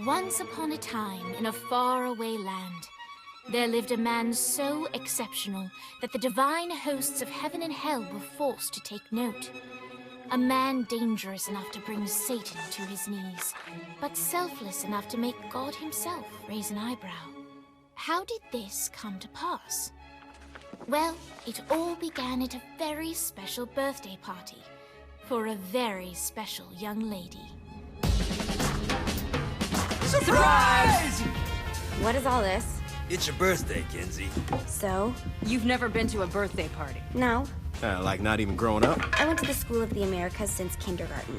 Once upon a time, in a faraway land, there lived a man so exceptional that the divine hosts of heaven and hell were forced to take note. A man dangerous enough to bring Satan to his knees, but selfless enough to make God himself raise an eyebrow. How did this come to pass? Well, it all began at a very special birthday party for a very special young lady. Surprise! What is all this? It's your birthday, Kinsey. So? You've never been to a birthday party. No. Like not even growing up? I went to the School of the Americas since kindergarten.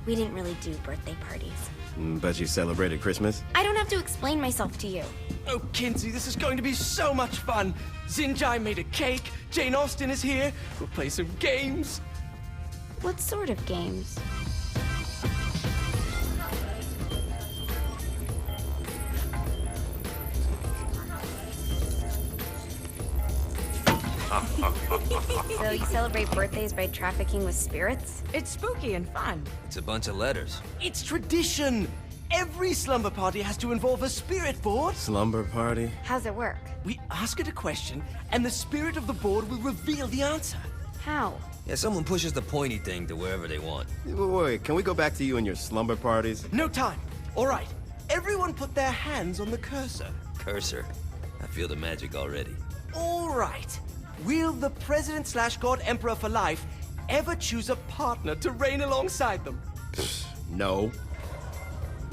We didn't really do birthday parties. But you celebrated Christmas? I don't have to explain myself to you. Oh, Kinsey, this is going to be so much fun. Xinjai made a cake, Jane Austen is here, we'll play some games. What sort of games? So you celebrate birthdays by trafficking with spirits? It's spooky and fun. It's a bunch of letters. It's tradition. Every slumber party has to involve a spirit board. Slumber party? How's it work? We ask it a question, and the spirit of the board will reveal the answer. How? Yeah, someone pushes the pointy thing to wherever they want. Wait, can we go back to you and your slumber parties? No time. All right. Everyone put their hands on the cursor. Cursor. I feel the magic already. All right. Will the President/God Emperor for life ever choose a partner to reign alongside them? No.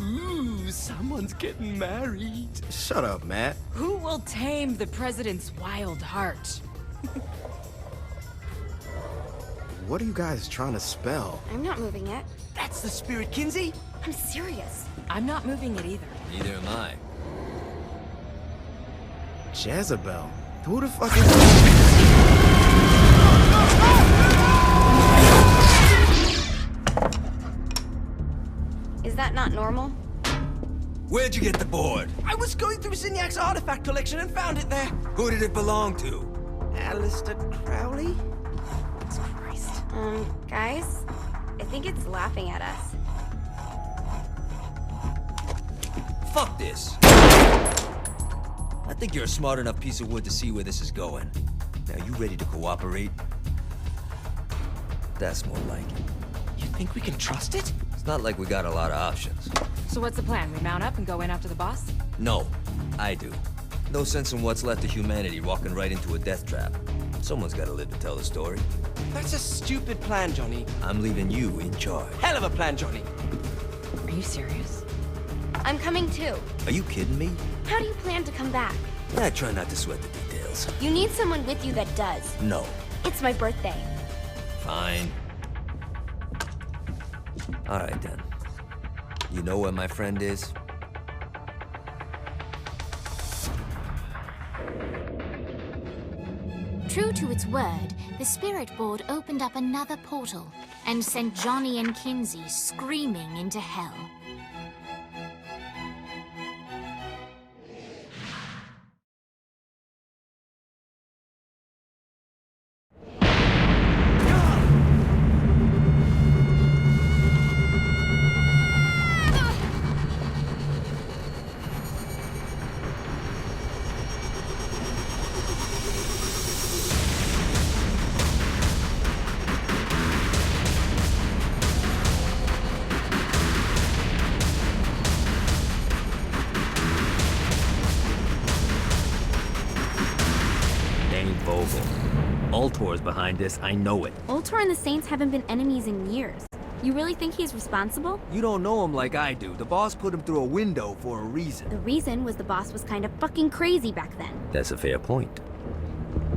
Ooh, someone's getting married. Shut up, Matt. Who will tame the president's wild heart? What are you guys trying to spell? I'm not moving it. That's the spirit, Kinsey. I'm serious. I'm not moving it either. Neither am I. Jezebel. Who the fuck is... Is that not normal? Where'd you get the board? I was going through Zinyak artifact collection and found it there. Who did it belong to? Alistair Crowley? Christ. Guys? I think it's laughing at us. Fuck this. I think you're a smart enough piece of wood to see where this is going. Now, you ready to cooperate? That's more like it. You think we can trust it? It's not like we got a lot of options. So what's the plan? We mount up and go in after the boss? No, I do. No sense in what's left of humanity walking right into a death trap. Someone's gotta live to tell the story. That's a stupid plan, Johnny. I'm leaving you in charge. Hell of a plan, Johnny. Are you serious? I'm coming too. Are you kidding me? How do you plan to come back? I try not to sweat the details. You need someone with you that does. No. It's my birthday. Fine. All right, then. You know where my friend is? True to its word, the spirit board opened up another portal and sent Johnny and Kinsey screaming into hell. Ultor's behind this, I know it. Ultor and the Saints haven't been enemies in years. You really think he's responsible? You don't know him like I do. The boss put him through a window for a reason. The reason was the boss was kind of fucking crazy back then. That's a fair point.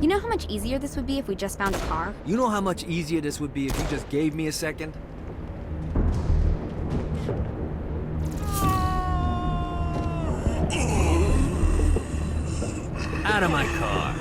You know how much easier this would be if we just found a car? You know how much easier this would be if you just gave me a second? Out of my car.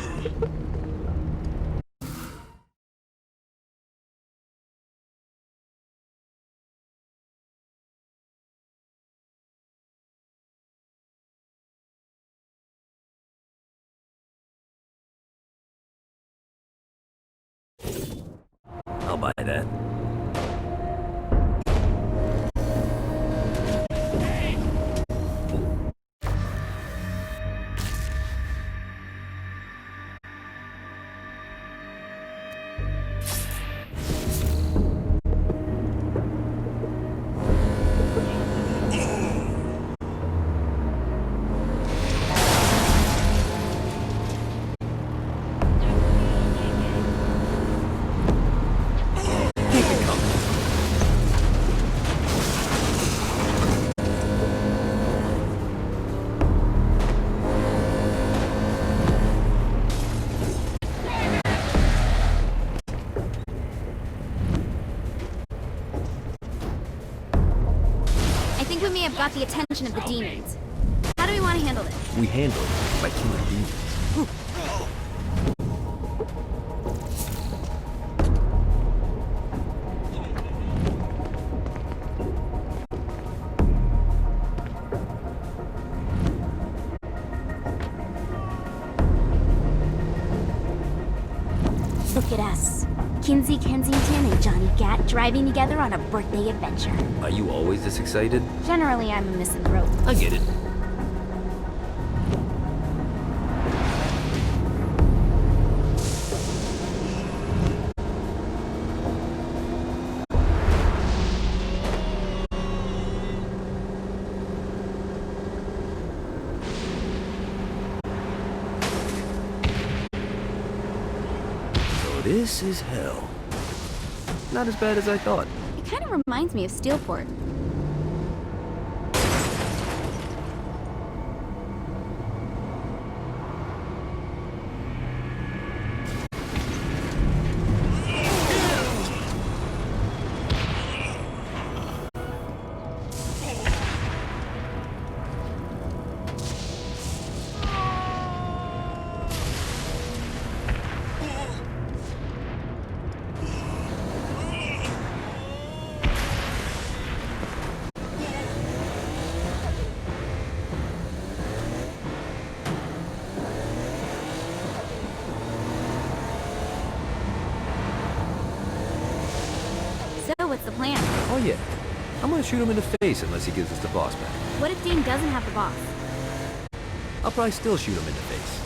I'll buy that. think we may have got the attention of the demons. How do we want to handle this? We handle it by killing demons. Look at us. Kinsey Kensington and Johnny Gat driving together on a birthday adventure. Are you always this excited? Generally, I'm a misanthrope. I get it. This is hell. Not as bad as I thought. It kind of reminds me of Steelport. So, what's the plan? Oh yeah. I'm gonna shoot him in the face unless he gives us the boss back. What if Dane doesn't have the boss? I'll probably still shoot him in the face.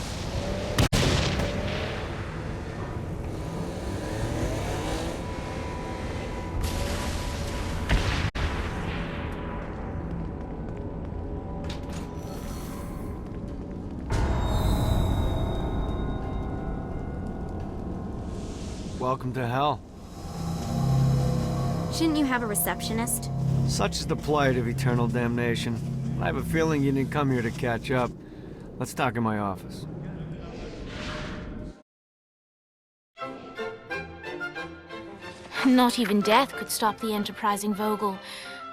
Welcome to hell. Shouldn't you have a receptionist? Such is the plight of eternal damnation. I have a feeling you didn't come here to catch up. Let's talk in my office. Not even death could stop the enterprising Vogel,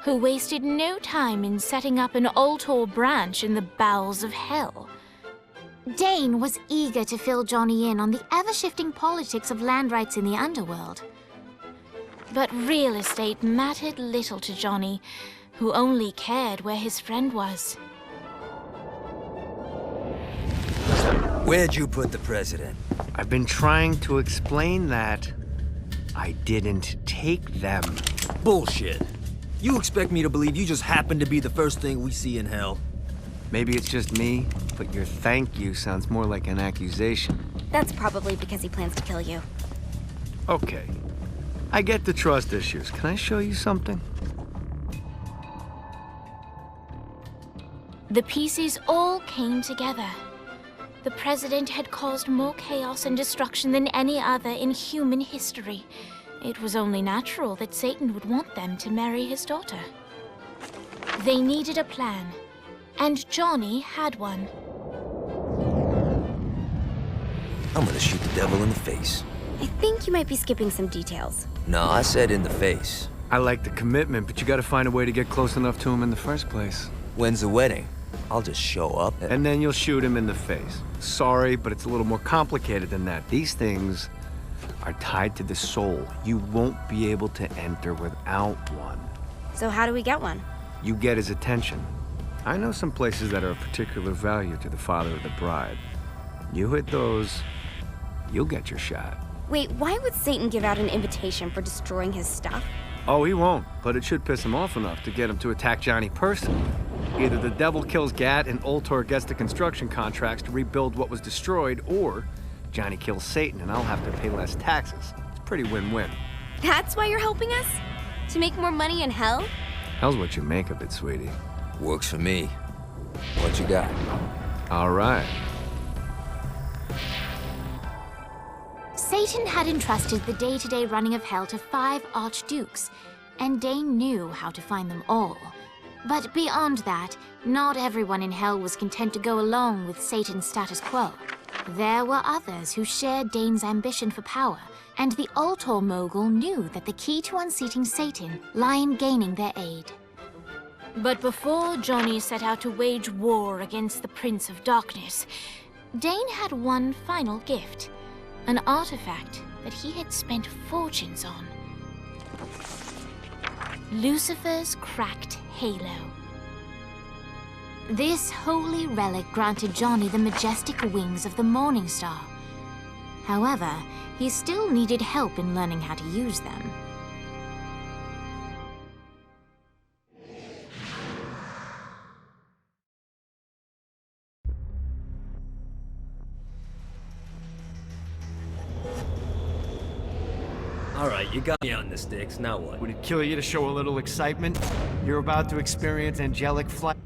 who wasted no time in setting up an Ultor branch in the bowels of hell. Dane was eager to fill Johnny in on the ever-shifting politics of land rights in the underworld. But real estate mattered little to Johnny, who only cared where his friend was. Where'd you put the president? I've been trying to explain that. I didn't take them. Bullshit. You expect me to believe you just happened to be the first thing we see in hell? Maybe it's just me, but your thank you sounds more like an accusation. That's probably because he plans to kill you. Okay. I get the trust issues. Can I show you something? The pieces all came together. The president had caused more chaos and destruction than any other in human history. It was only natural that Satan would want them to marry his daughter. They needed a plan, and Johnny had one. I'm gonna shoot the devil in the face. I think you might be skipping some details. No, I said in the face. I like the commitment, but you gotta find a way to get close enough to him in the first place. When's the wedding? I'll just show up And then you'll shoot him in the face. Sorry, but it's a little more complicated than that. These things are tied to the soul. You won't be able to enter without one. So how do we get one? You get his attention. I know some places that are of particular value to the father of the bride. You hit those, you'll get your shot. Wait, why would Satan give out an invitation for destroying his stuff? Oh, he won't, but it should piss him off enough to get him to attack Johnny personally. Either the devil kills Gat and Ultor gets the construction contracts to rebuild what was destroyed, or Johnny kills Satan and I'll have to pay less taxes. It's pretty win-win. That's why you're helping us? To make more money in hell? Hell's what you make of it, sweetie. Works for me. What you got? All right. Satan had entrusted the day-to-day running of hell to 5 archdukes, and Dane knew how to find them all. But beyond that, not everyone in hell was content to go along with Satan's status quo. There were others who shared Dane's ambition for power, and the Ultor mogul knew that the key to unseating Satan lay in gaining their aid. But before Johnny set out to wage war against the Prince of Darkness, Dane had one final gift, an artifact that he had spent fortunes on. Lucifer's cracked halo. This holy relic granted Johnny the majestic wings of the Morning Star. However, he still needed help in learning how to use them. Alright, you got me on the sticks, now what? Would it kill you to show a little excitement? You're about to experience angelic flight.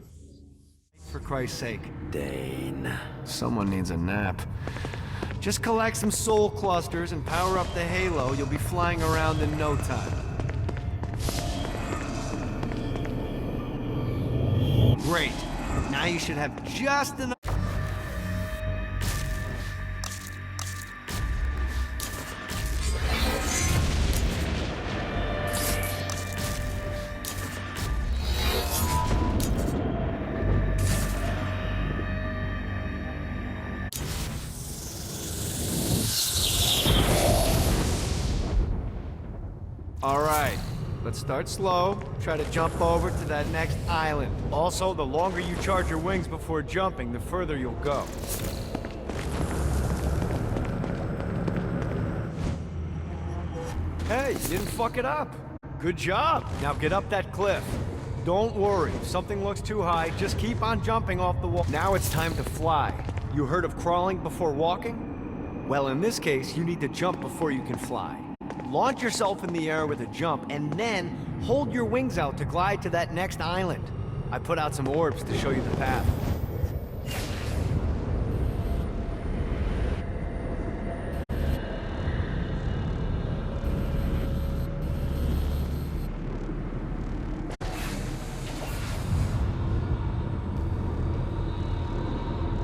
For Christ's sake. Dane. Someone needs a nap. Just collect some soul clusters and power up the halo. You'll be flying around in no time. Great. Now you should have just enough. All right, let's start slow. Try to jump over to that next island. Also, the longer you charge your wings before jumping, the further you'll go. Hey, you didn't fuck it up. Good job. Now get up that cliff. Don't worry, if something looks too high, just keep on jumping off the wall. Now it's time to fly. You heard of crawling before walking? Well, in this case, you need to jump before you can fly. Launch yourself in the air with a jump, and then hold your wings out to glide to that next island. I put out some orbs to show you the path.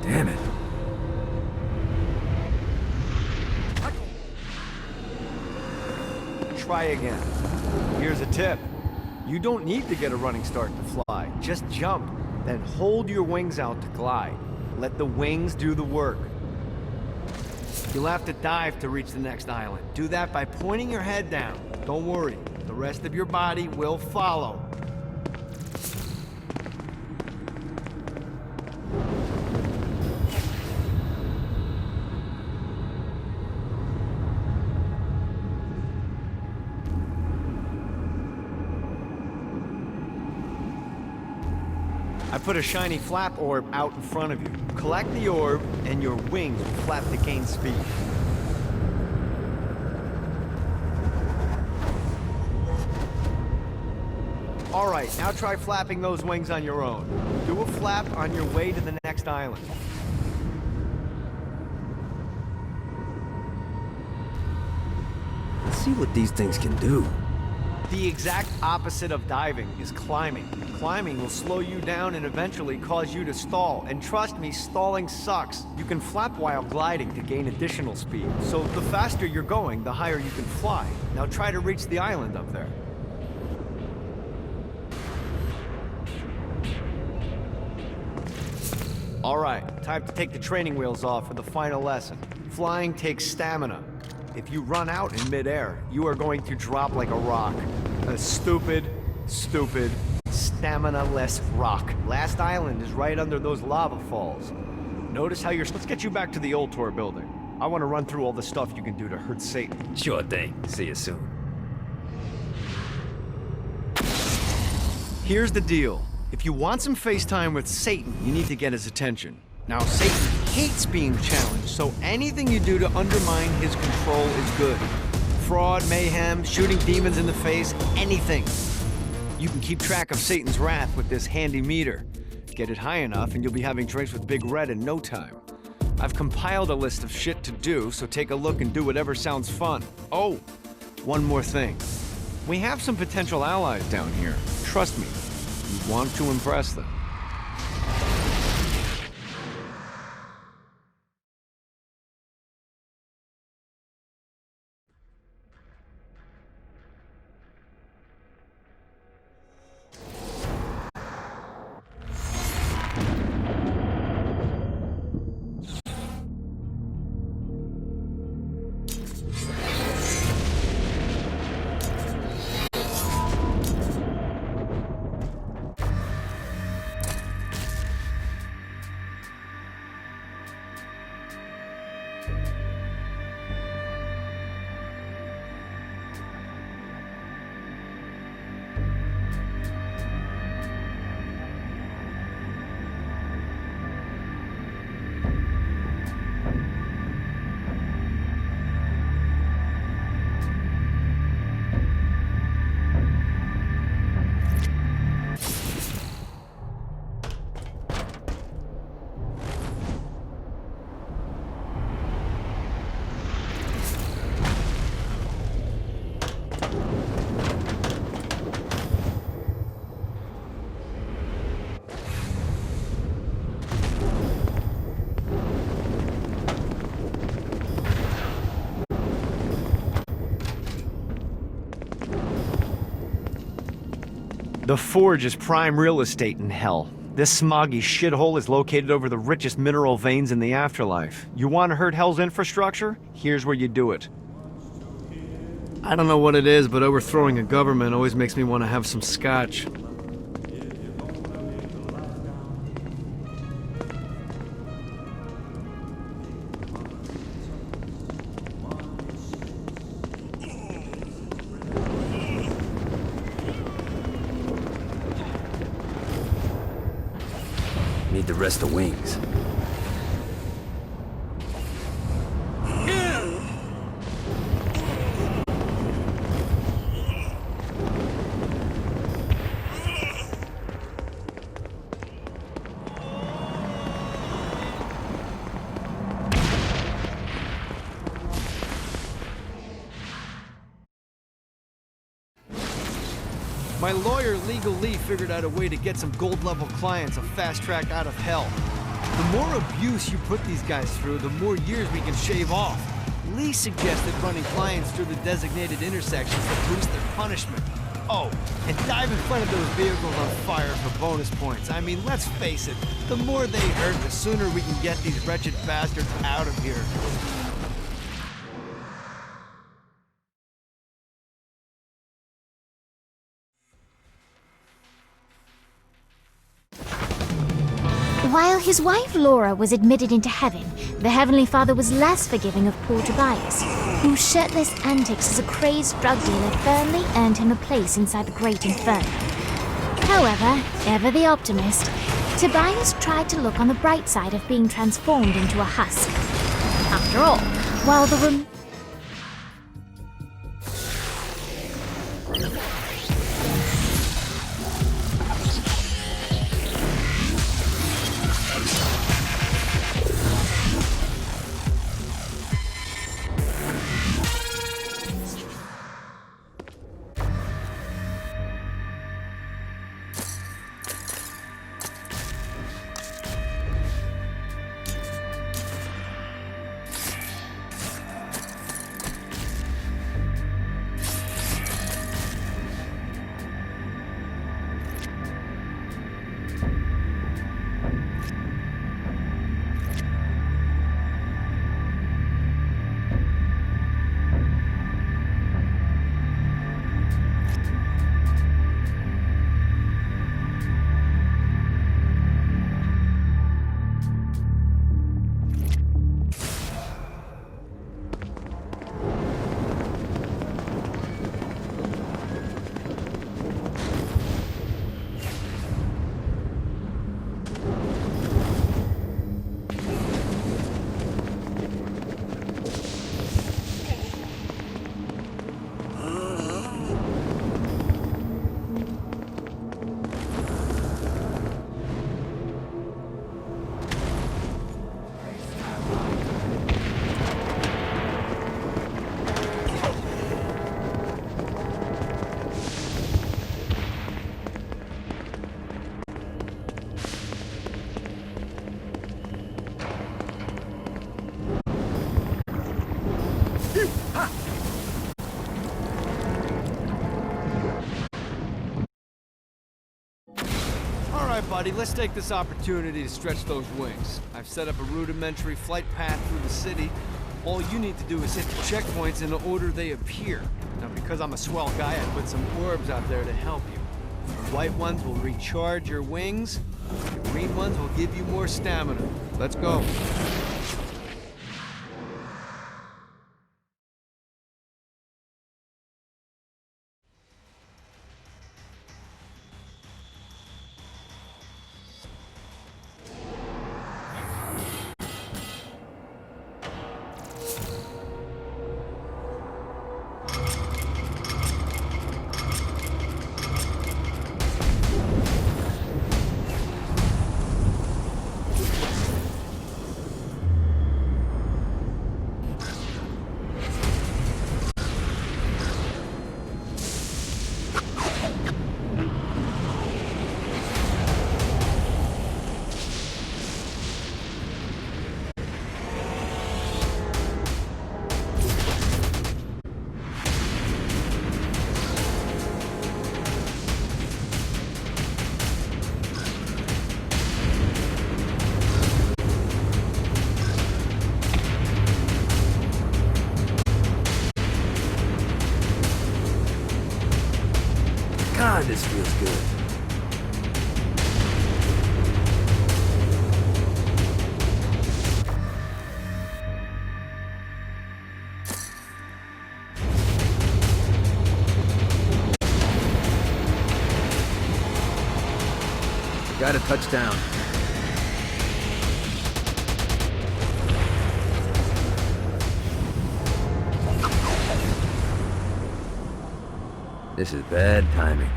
Damn it. Try again. Here's a tip. You don't need to get a running start to fly. Just jump, then hold your wings out to glide. Let the wings do the work. You'll have to dive to reach the next island. Do that by pointing your head down. Don't worry, the rest of your body will follow. I put a shiny flap orb out in front of you. Collect the orb, and your wings will flap to gain speed. All right, now try flapping those wings on your own. Do a flap on your way to the next island. Let's see what these things can do. The exact opposite of diving is climbing. Climbing will slow you down and eventually cause you to stall. And trust me, stalling sucks. You can flap while gliding to gain additional speed. So the faster you're going, the higher you can fly. Now try to reach the island up there. All right, time to take the training wheels off for the final lesson. Flying takes stamina. If you run out in midair, you are going to drop like a rock. A stupid, stamina-less rock. Last island is right under those lava falls. Notice how you're... Let's get you back to the Ultor building. I want to run through all the stuff you can do to hurt Satan. Sure thing. See you soon. Here's the deal. If you want some FaceTime with Satan, you need to get his attention. Now, Satan hates being challenged, so anything you do to undermine his control is good. Fraud, mayhem, shooting demons in the face, anything. You can keep track of Satan's wrath with this handy meter. Get it high enough and you'll be having drinks with Big Red in no time. I've compiled a list of shit to do, so take a look and do whatever sounds fun. Oh, one more thing. We have some potential allies down here. Trust me, you want to impress them. The Forge is prime real estate in hell. This smoggy shithole is located over the richest mineral veins in the afterlife. You want to hurt Hell's infrastructure? Here's where you do it. I don't know what it is, but overthrowing a government always makes me want to have some scotch. Need the rest of wings. My lawyer, Legal Lee, figured out a way to get some gold-level clients a fast track out of hell. The more abuse you put these guys through, the more years we can shave off. Lee suggested running clients through the designated intersections to boost their punishment. Oh, and dive in front of those vehicles on fire for bonus points. I mean, let's face it, the more they hurt, the sooner we can get these wretched bastards out of here. While his wife Laura was admitted into heaven, the Heavenly Father was less forgiving of poor Tobias, whose shirtless antics as a crazed drug dealer firmly earned him a place inside the Great Inferno. However, ever the optimist, Tobias tried to look on the bright side of being transformed into a husk. After all, while the Alright, buddy, let's take this opportunity to stretch those wings. I've set up a rudimentary flight path through the city. All you need to do is hit the checkpoints in the order they appear. Now, because I'm a swell guy, I put some orbs out there to help you. The white ones will recharge your wings. The green ones will give you more stamina. Let's go. God, this feels good. Got a touchdown. This is bad timing.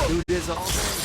Do this all day.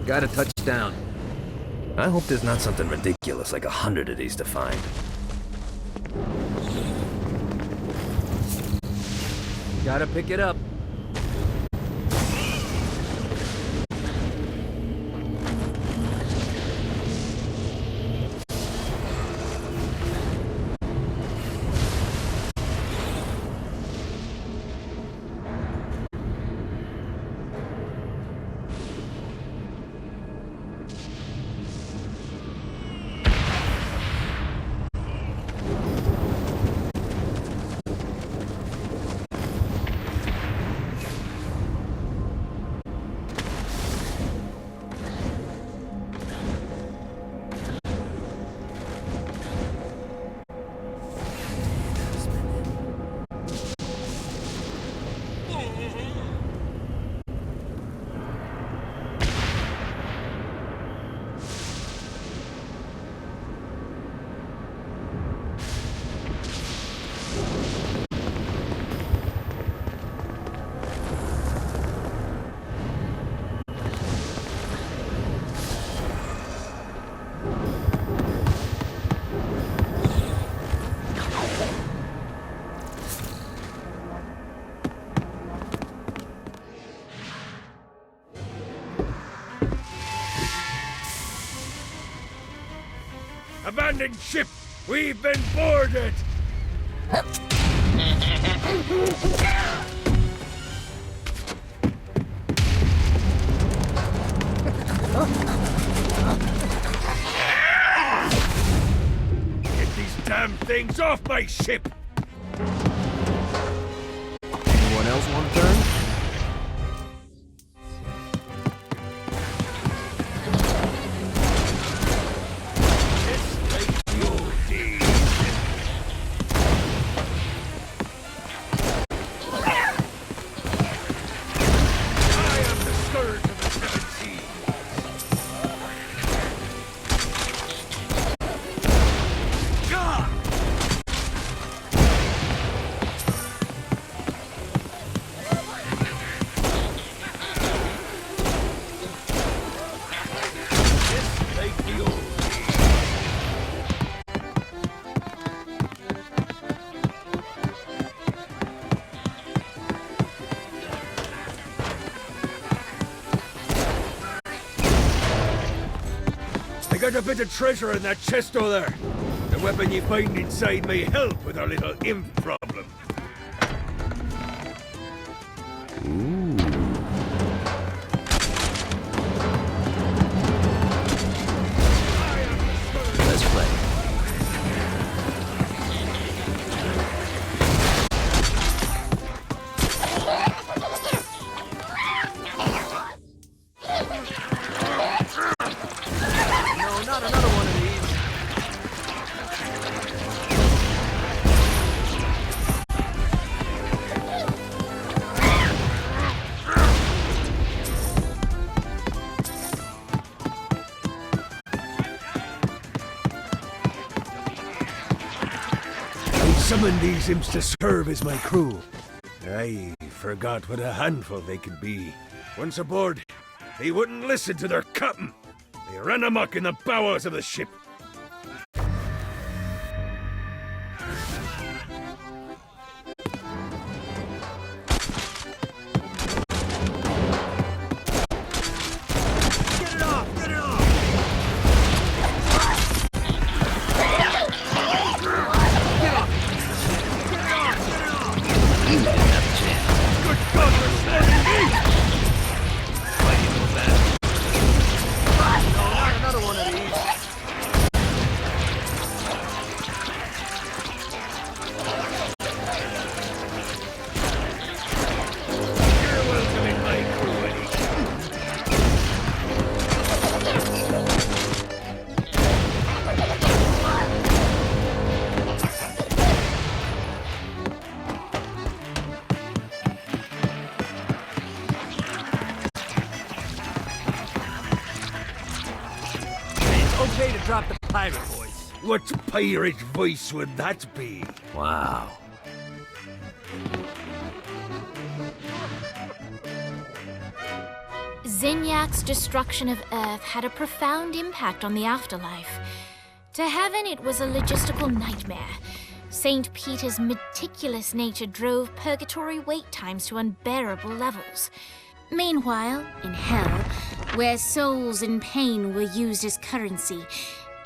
Got a touchdown. I hope there's not something ridiculous like 100 of these to find. Gotta pick it up. Abandoned ship! We've been boarded! Get these damn things off my ship! Anyone else want to turn? There's a bit of treasure in that chest over there. The weapon you find inside may help with our little imp problem. Let's play. No, not another one of these. I summoned these imps to serve as my crew. I forgot what a handful they could be. Once aboard, they wouldn't listen to their captain. They ran amok in the bowels of the ship. Get it off! Get it off! Good God, they're slamming me! No, not another one of these. You're welcome in my crew, Eddie. It's okay to drop the pirate voice. What pirate voice would that be? Wow. Zinyak's destruction of Earth had a profound impact on the afterlife. To heaven, it was a logistical nightmare. St. Peter's meticulous nature drove purgatory wait times to unbearable levels. Meanwhile, in hell, where souls in pain were used as currency,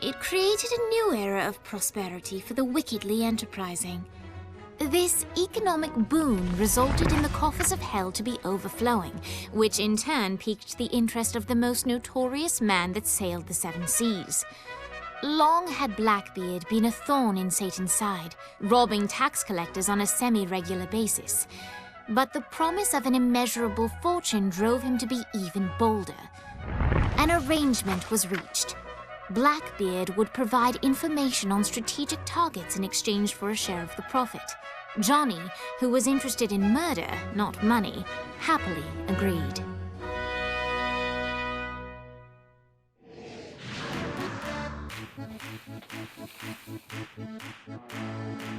it created a new era of prosperity for the wickedly enterprising. This economic boon resulted in the coffers of hell to be overflowing, which in turn piqued the interest of the most notorious man that sailed the seven seas. Long had Blackbeard been a thorn in Satan's side, robbing tax collectors on a semi-regular basis. But the promise of an immeasurable fortune drove him to be even bolder. An arrangement was reached. Blackbeard would provide information on strategic targets in exchange for a share of the profit. Johnny, who was interested in murder, not money, happily agreed.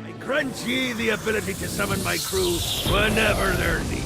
I grant ye the ability to summon my crew whenever they're needed.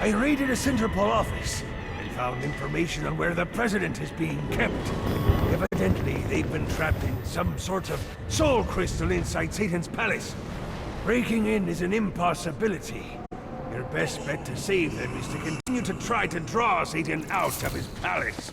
I raided a Centerpol office and found information on where the President is being kept. Evidently, they've been trapped in some sort of soul crystal inside Satan's palace. Breaking in is an impossibility. Your best bet to save them is to continue to try to draw Satan out of his palace.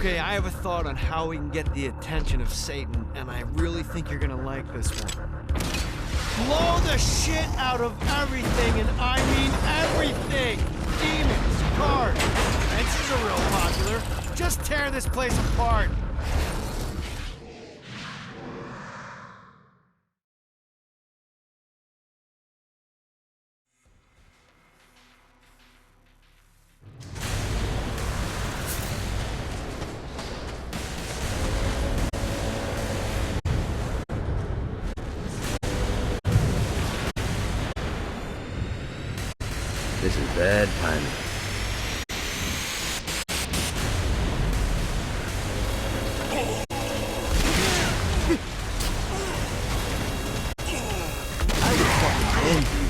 Okay, I have a thought on how we can get the attention of Satan, and I really think you're gonna like this one. Blow the shit out of everything, and I mean everything! Demons, cars, fences are real popular. Just tear this place apart. This is bad timing. I would fucking end you.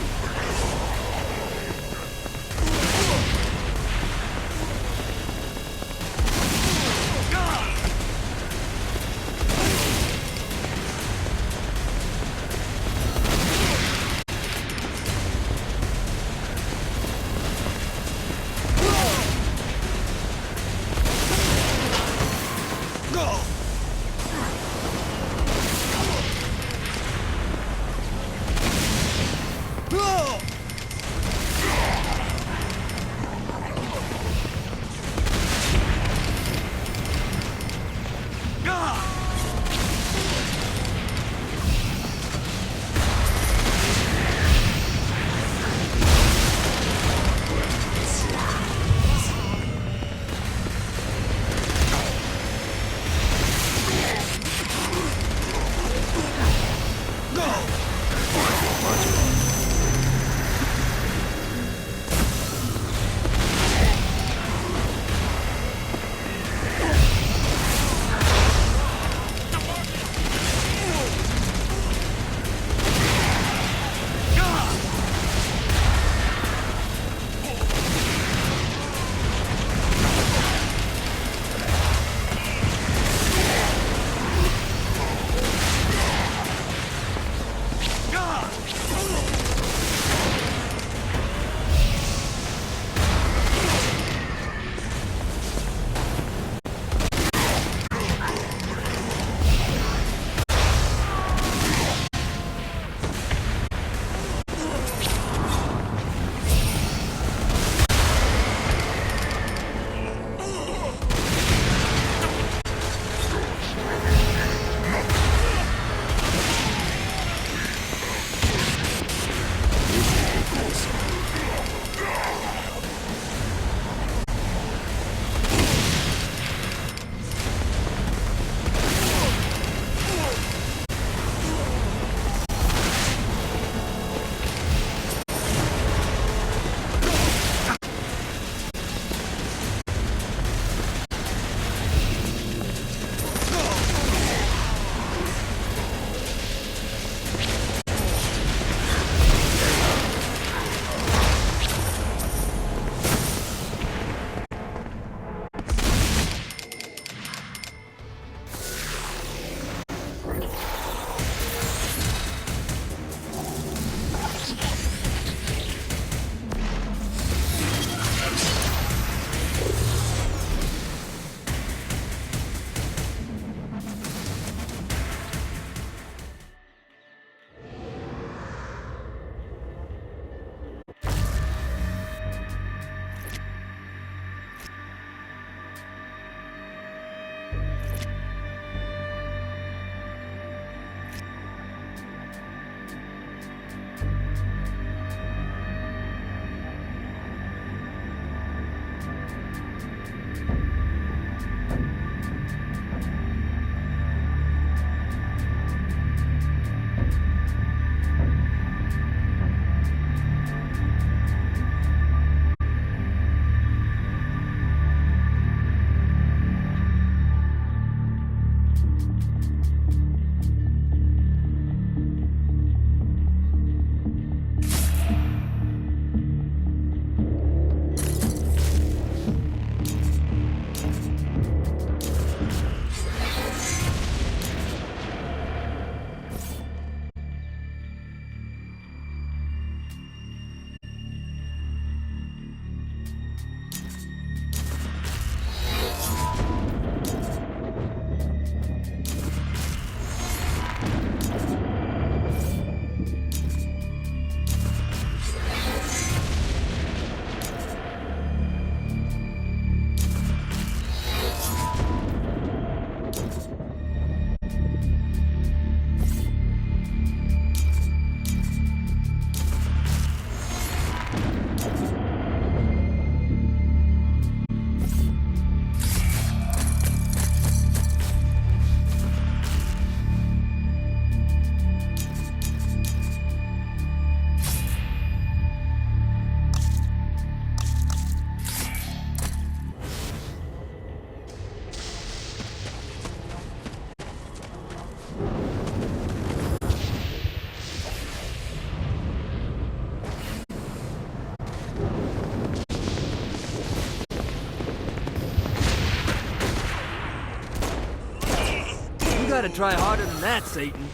gotta try harder than that, Satan.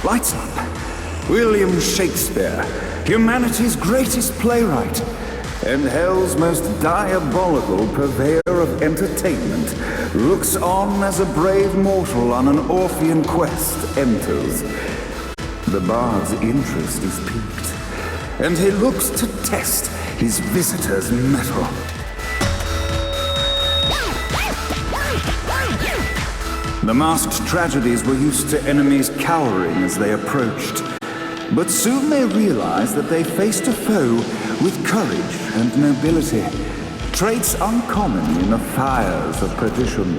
Lights up. William Shakespeare, humanity's greatest playwright, and hell's most diabolical purveyor of entertainment, looks on as a brave mortal on an Orphean quest enters. The bard's interest is piqued, and he looks to test his visitor's mettle. The masked tragedies were used to enemies cowering as they approached. But soon they realized that they faced a foe with courage and nobility, traits uncommon in the fires of perdition.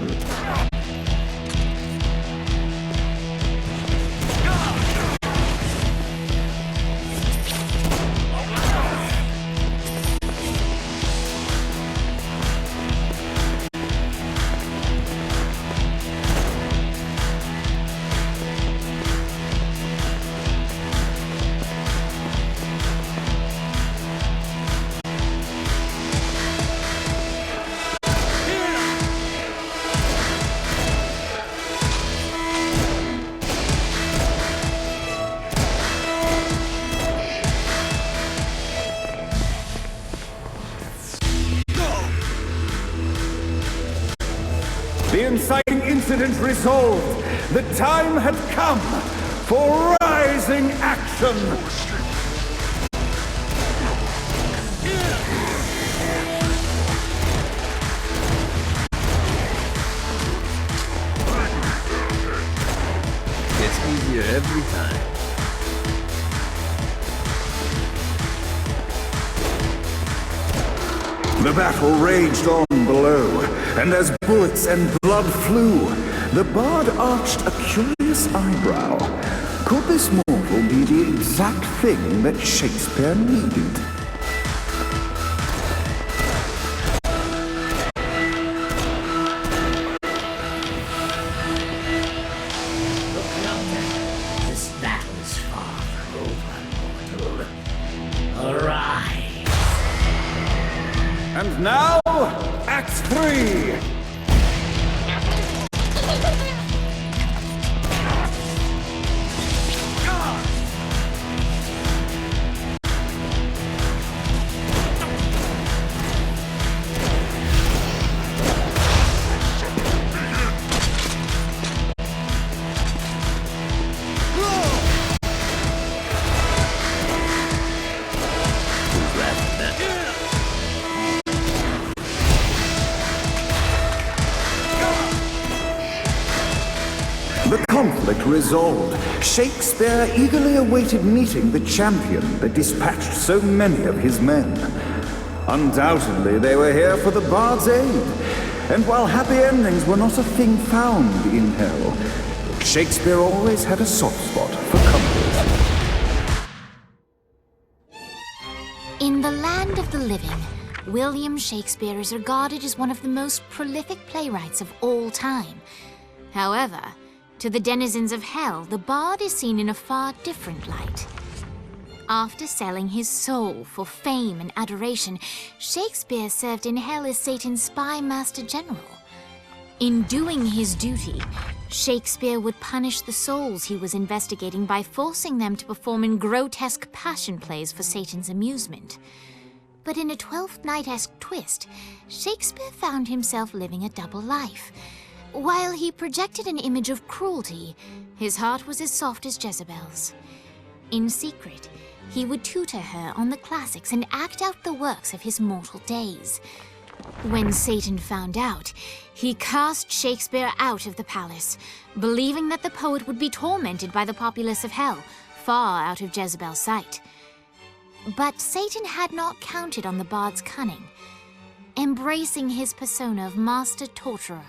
The inciting incident resolved. The time had come for rising action. Gets easier every time. The battle raged on below, and as bullets and blood flew, the bard arched a curious eyebrow. Could this mortal be the exact thing that Shakespeare needed? This battle is far from over, mortal. Arise! And now, Act 3! The conflict resolved, Shakespeare eagerly awaited meeting the champion that dispatched so many of his men. Undoubtedly, they were here for the bard's aid, and while happy endings were not a thing found in hell, Shakespeare always had a soft spot for comfort. In the land of the living, William Shakespeare is regarded as one of the most prolific playwrights of all time. However, to the denizens of hell, the bard is seen in a far different light. After selling his soul for fame and adoration, Shakespeare served in hell as Satan's spy master general. In doing his duty, Shakespeare would punish the souls he was investigating by forcing them to perform in grotesque passion plays for Satan's amusement. But in a Twelfth Night-esque twist, Shakespeare found himself living a double life. While he projected an image of cruelty, his heart was as soft as Jezebel's. In secret, he would tutor her on the classics and act out the works of his mortal days. When Satan found out, he cast Shakespeare out of the palace, believing that the poet would be tormented by the populace of hell, far out of Jezebel's sight. But Satan had not counted on the bard's cunning. Embracing his persona of master torturer,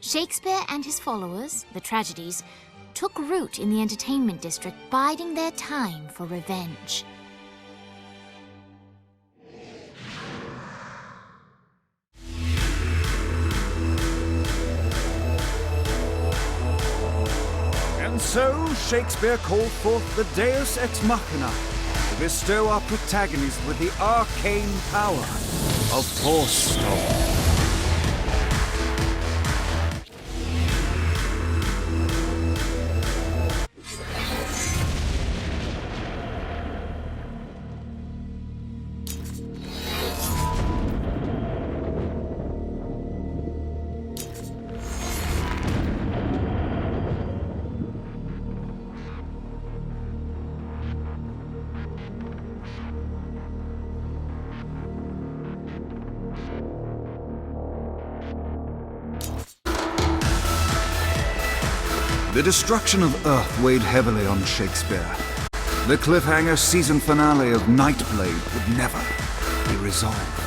Shakespeare and his followers, the tragedies, took root in the entertainment district, biding their time for revenge. And so, Shakespeare called forth the Deus Ex Machina to bestow our protagonist with the arcane power of Force Stone. The destruction of Earth weighed heavily on Shakespeare. The cliffhanger season finale of Nightblade would never be resolved.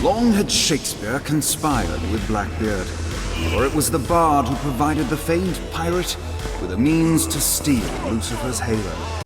Long had Shakespeare conspired with Blackbeard, for it was the bard who provided the famed pirate with a means to steal Lucifer's halo.